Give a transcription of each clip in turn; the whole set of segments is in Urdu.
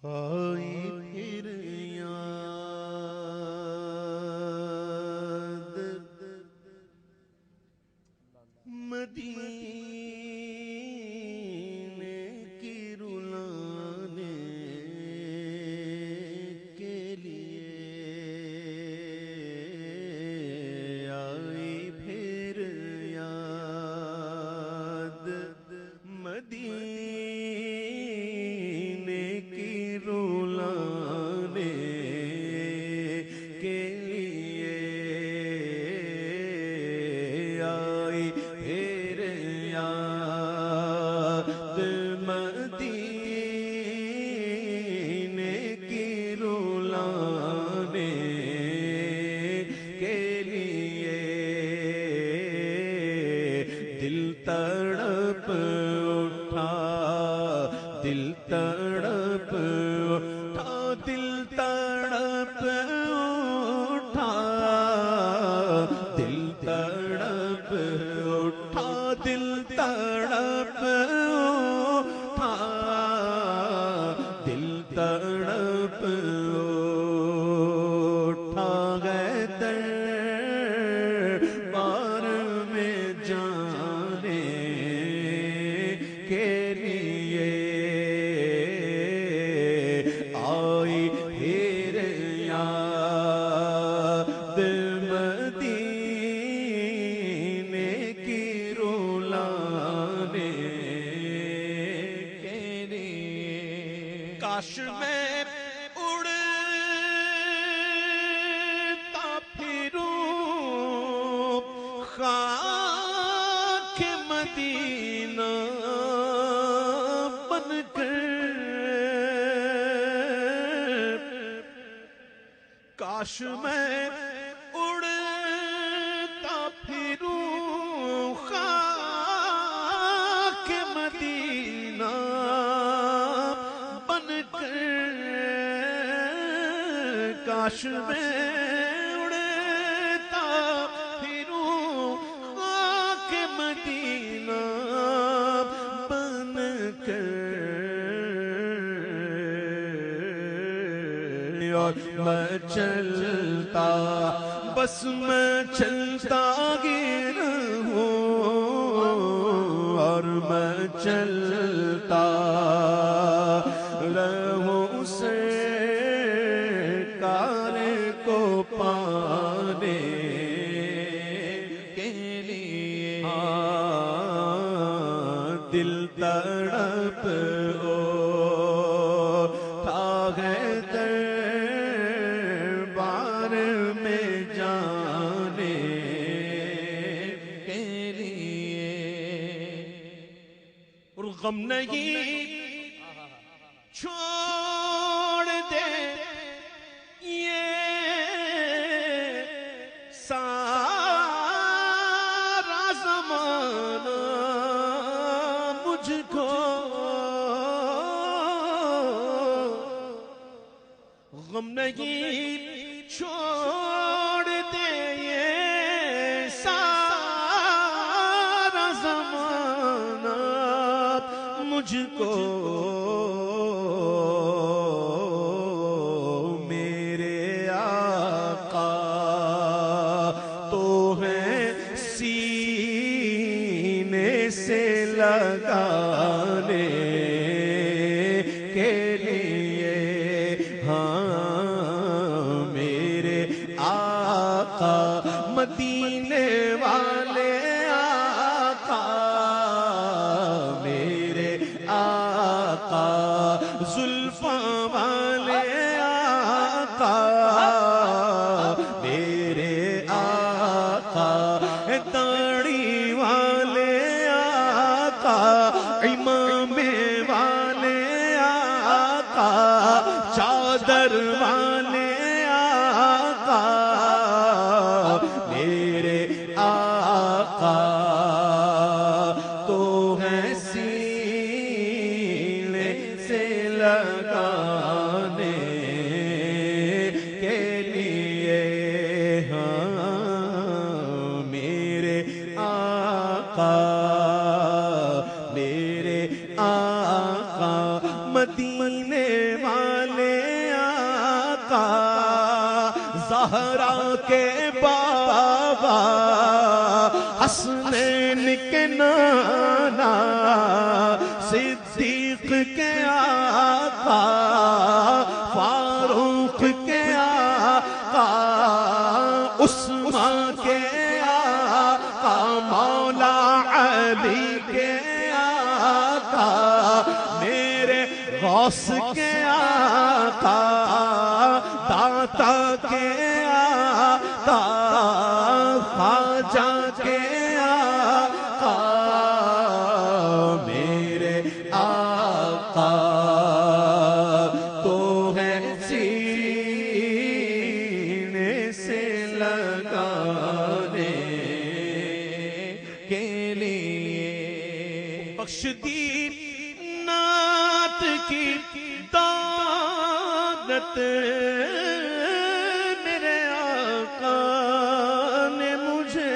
آئی پھر یاد مدینے کی رلانے کے لیے آئی پھر یاد مدینے کی رلانے کے لیے آئی پھر یاد مدینے کی رلانے کے لیے دل تڑپ اٹھا دل تڑپ اٹھا دل تڑپ اٹھا دل تڑپ اٹھا دل تڑپ اٹھا دل تڑپ اٹھا گئے دربار میں جانے کے لیے آئی پھر یاد مدینے کی رلانے کے لیے کاش میں اڑتا پھروں خاک مدینہ بن کر کاش میں اڑتا پھروں خاک مدینہ بن کر کاش میں اڑتا پھروں خاک مدینہ بن کر اور میں چلتا بس میں چلتا گیا ہوں اور میں چلتا رہوں سرکار کو پانے کے لیے دل تڑپ اٹھا گئے دربار میں جانے کے لیے اور غم نہیں چھوڑ دے یہ سارا زمانہ مجھ کو غم نہیں چھوڑ دے یہ سارا زمانہ مجھ کو میرے آقا تو ہے سینے سے لگانے کے لیے ہاں میرے آقا مدینے والے آقا میرے آقا زلفاں والے آقا میرے آقا داڑھی والے آقا امام والے آقا چادر والے آقا میرے آقا تو ہے سینے سے لگانے کے لیے ہاں میرے آقا میرے آقا مدینے والے کے بابا حسنین کے نانا صدیق کے آقا فاروق کے آقا عثمان کے آقا مولا علی کے آقا میرے غوث کے آقا داتا کے آقا خواجہ کے آقا میرے آقا تو ہے سینے سے لگانے کے لیے بخش دی نعت کی دولت میرے آقا نے مجھے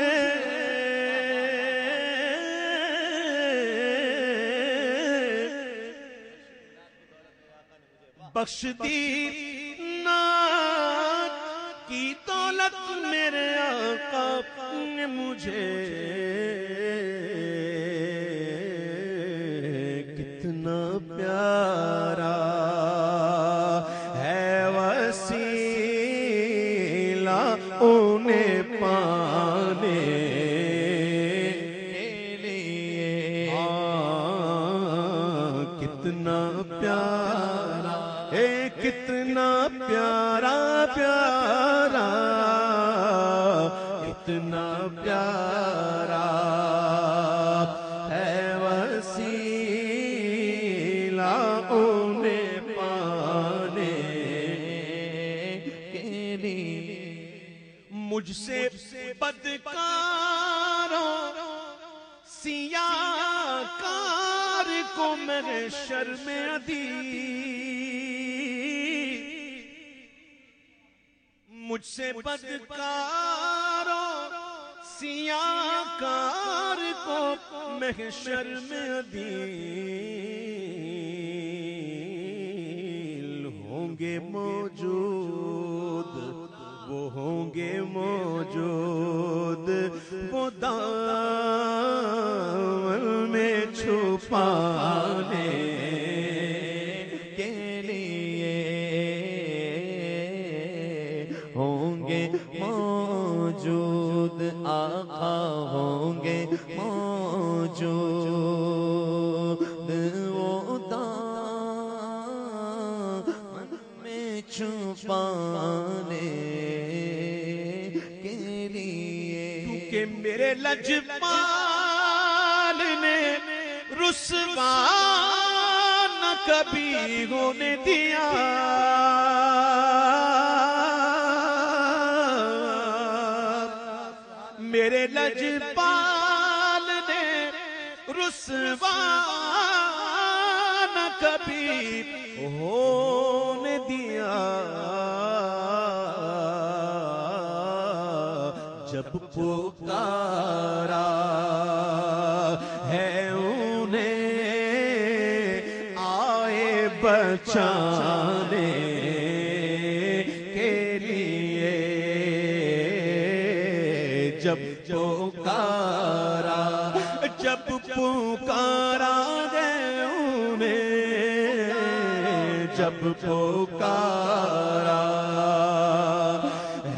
بخش دی نعت کی دولت میرے آقا نے مجھے کتنا پیارا ہے وسیلہ انہیں پانے کے لیے کتنا پیارا کتنا پیارا پیارا کتنا پیارا ہے وسیلہ انہیں پانے کے لیے مجھ سے بدکاروں سیاہ کار کو میرے شرم عدی مجھ سے بدکاروں سیاہ کار کو محشر میں عدیل ہوں گے موجود وہ ہوں گے موجود وہ دامن میں چھپانے کے لیے ہوں گے موجود آقا ہوں گے موجود وہ دامن میں چھپانے کے لیے کیونکہ میرے لجپال نے رسوا نہ کبھی ہونے دیا میرے لجپال نے رسوا نہ کبھی ہونے دیا جب پکارا ہے انہیں آئے بچانے کے لیے جب پکارا گئے انہیں جب پکارا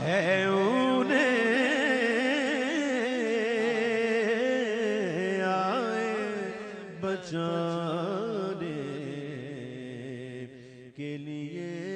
ہے انہیں آئے بچانے کے لیے